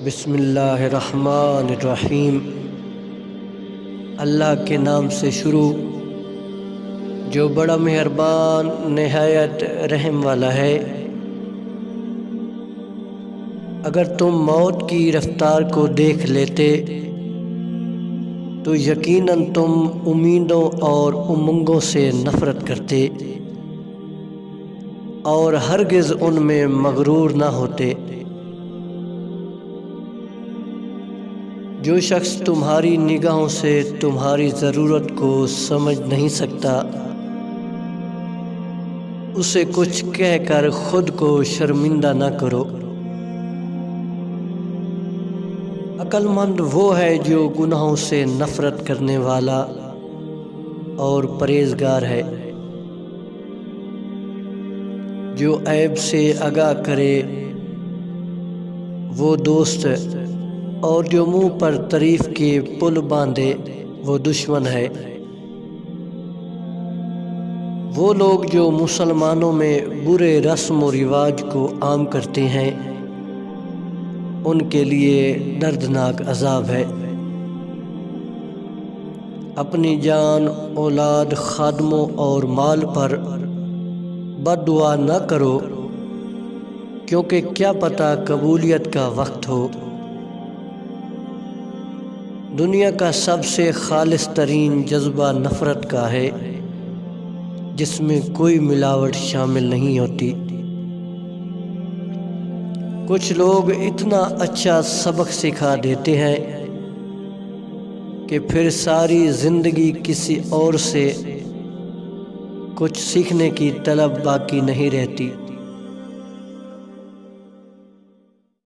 بسم اللہ الرحمن الرحیم۔ اللہ کے نام سے شروع جو بڑا مہربان نہایت رحم والا ہے۔ اگر تم موت کی رفتار کو دیکھ لیتے تو یقیناً تم امیدوں اور امنگوں سے نفرت کرتے اور ہرگز ان میں مغرور نہ ہوتے۔ جو شخص تمہاری نگاہوں سے تمہاری ضرورت کو سمجھ نہیں سکتا اسے کچھ کہہ کر خود کو شرمندہ نہ کرو۔ عقل مند وہ ہے جو گناہوں سے نفرت کرنے والا اور پرہیزگار ہے، جو عیب سے آگاہ کرے وہ دوست اور جو منہ پر تعریف کے پل باندھے وہ دشمن ہے۔ وہ لوگ جو مسلمانوں میں برے رسم و رواج کو عام کرتے ہیں ان کے لیے دردناک عذاب ہے۔ اپنی جان، اولاد، خادموں اور مال پر بد دعا نہ کرو کیونکہ کیا پتہ قبولیت کا وقت ہو۔ دنیا کا سب سے خالص ترین جذبہ نفرت کا ہے جس میں کوئی ملاوٹ شامل نہیں ہوتی۔ کچھ لوگ اتنا اچھا سبق سکھا دیتے ہیں کہ پھر ساری زندگی کسی اور سے کچھ سیکھنے کی طلب باقی نہیں رہتی۔